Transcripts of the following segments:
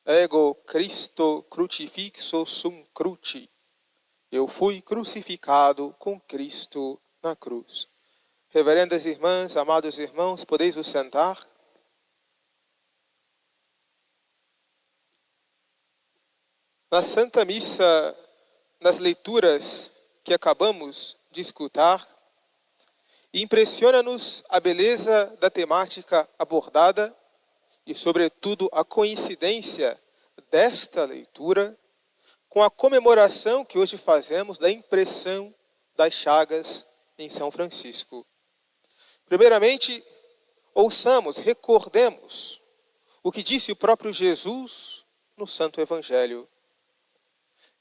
Ego Christo crucifixo sum cruci. Eu fui crucificado com Cristo na cruz. Reverendas irmãs, amados irmãos, podeis vos sentar? Na Santa Missa, nas leituras que acabamos de escutar, impressiona-nos a beleza da temática abordada e, sobretudo, a coincidência desta leitura com a comemoração que hoje fazemos da impressão das chagas em São Francisco. Primeiramente, ouçamos, recordemos o que disse o próprio Jesus no Santo Evangelho.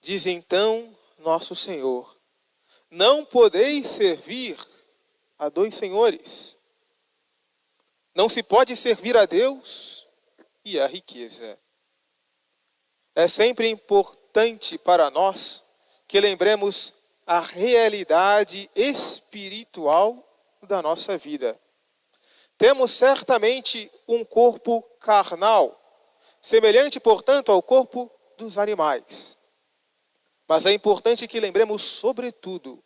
Diz então nosso Senhor: não podeis servir a dois senhores. Não se pode servir a Deus e a riqueza. É sempre importante para nós que lembremos a realidade espiritual da nossa vida. Temos certamente um corpo carnal, semelhante, portanto, ao corpo dos animais. Mas é importante que lembremos, sobretudo,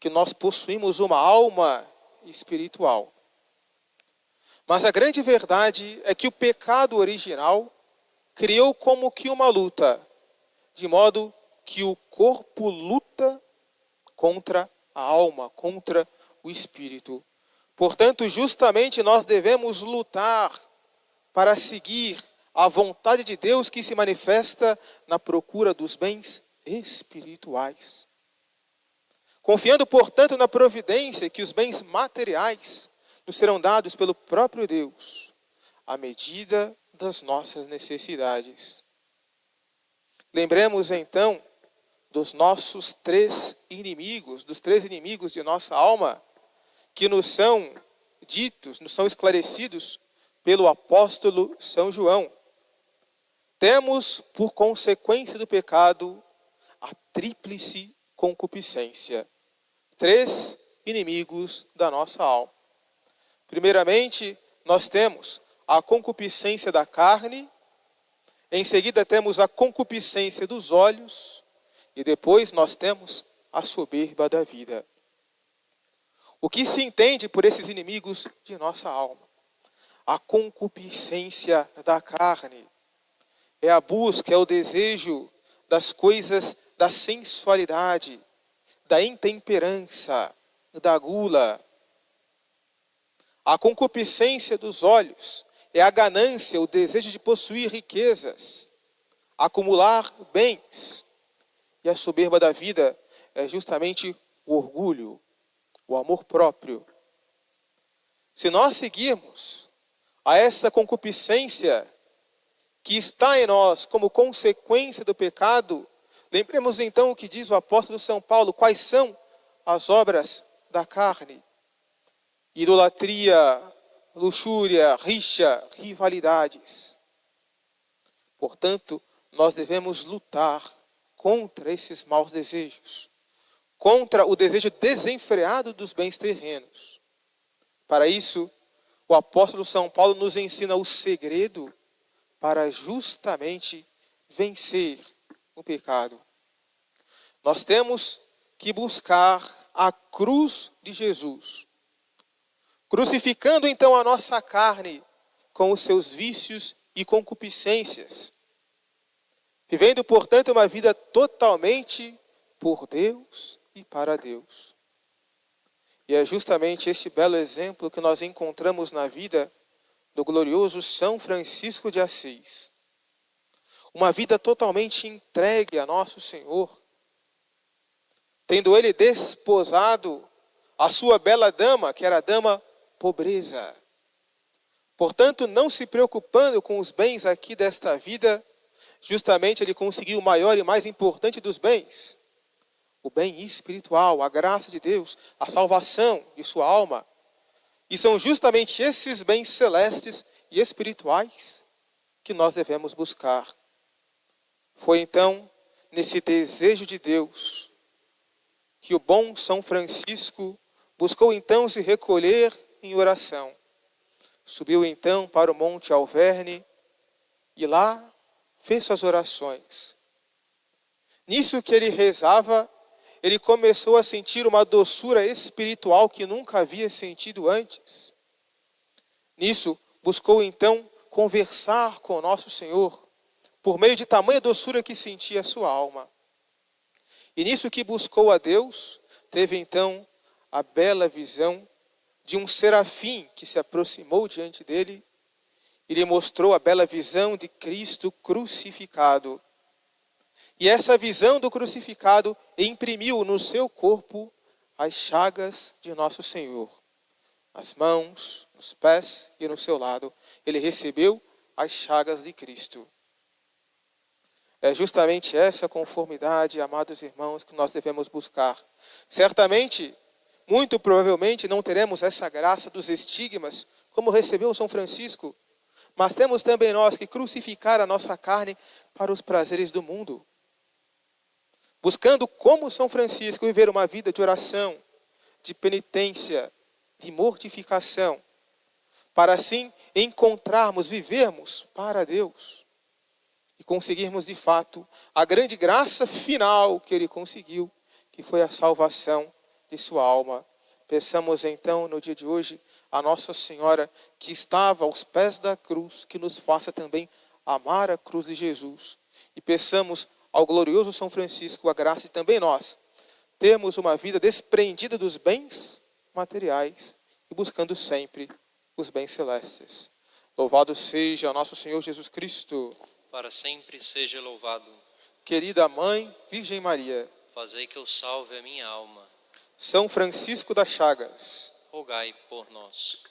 que nós possuímos uma alma espiritual. Mas a grande verdade é que o pecado original criou como que uma luta, de modo que o corpo luta contra a alma, contra o espírito. Portanto, justamente nós devemos lutar para seguir a vontade de Deus que se manifesta na procura dos bens espirituais. Confiando, portanto, na providência que os bens materiais nos serão dados pelo próprio Deus, à medida das nossas necessidades. Lembremos, então, dos nossos três inimigos, dos três inimigos de nossa alma, que nos são ditos, nos são esclarecidos pelo apóstolo São João. Temos, por consequência do pecado, a tríplice concupiscência. Três inimigos da nossa alma. Primeiramente, nós temos a concupiscência da carne, em seguida temos a concupiscência dos olhos, e depois nós temos a soberba da vida. O que se entende por esses inimigos de nossa alma? A concupiscência da carne é a busca, é o desejo das coisas da sensualidade, da intemperança, da gula. A concupiscência dos olhos é a ganância, o desejo de possuir riquezas, acumular bens. E a soberba da vida é justamente o orgulho, o amor próprio. Se nós seguirmos a essa concupiscência que está em nós como consequência do pecado, lembremos então o que diz o apóstolo São Paulo, quais são as obras da carne: idolatria, luxúria, rixa, rivalidades. Portanto, nós devemos lutar contra esses maus desejos, contra o desejo desenfreado dos bens terrenos. Para isso, o apóstolo São Paulo nos ensina o segredo para justamente vencer o pecado. Nós temos que buscar a cruz de Jesus, crucificando então a nossa carne com os seus vícios e concupiscências, vivendo, portanto, uma vida totalmente por Deus e para Deus. E é justamente este belo exemplo que nós encontramos na vida do glorioso São Francisco de Assis. Uma vida totalmente entregue a nosso Senhor, tendo ele desposado a sua bela dama, que era a dama pobreza. Portanto, não se preocupando com os bens aqui desta vida, justamente ele conseguiu o maior e mais importante dos bens, o bem espiritual, a graça de Deus, a salvação de sua alma. E são justamente esses bens celestes e espirituais que nós devemos buscar. Foi então nesse desejo de Deus que o bom São Francisco buscou então se recolher em oração. Subiu então para o Monte Alverne e lá, fez suas orações. Nisso que ele rezava, ele começou a sentir uma doçura espiritual que nunca havia sentido antes. Nisso, buscou então conversar com o nosso Senhor, por meio de tamanha doçura que sentia a sua alma. E nisso que buscou a Deus, teve então a bela visão de um serafim que se aproximou diante dele e lhe mostrou a bela visão de Cristo crucificado. E essa visão do crucificado imprimiu no seu corpo as chagas de nosso Senhor. Nas mãos, nos pés e no seu lado, ele recebeu as chagas de Cristo. É justamente essa conformidade, amados irmãos, que nós devemos buscar. Certamente, muito provavelmente, não teremos essa graça dos estigmas, como recebeu São Francisco, mas temos também nós que crucificar a nossa carne para os prazeres do mundo. Buscando, como São Francisco, viver uma vida de oração, de penitência, de mortificação, para assim encontrarmos, vivermos para Deus e conseguirmos de fato a grande graça final que ele conseguiu, que foi a salvação de sua alma. Peçamos então no dia de hoje a Nossa Senhora que estava aos pés da cruz, que nos faça também amar a cruz de Jesus. E peçamos ao glorioso São Francisco a graça de também nós termos uma vida desprendida dos bens materiais e buscando sempre os bens celestes. Louvado seja nosso Senhor Jesus Cristo. Para sempre seja louvado. Querida Mãe, Virgem Maria, fazei que eu salve a minha alma. São Francisco das Chagas, Rogai por nós.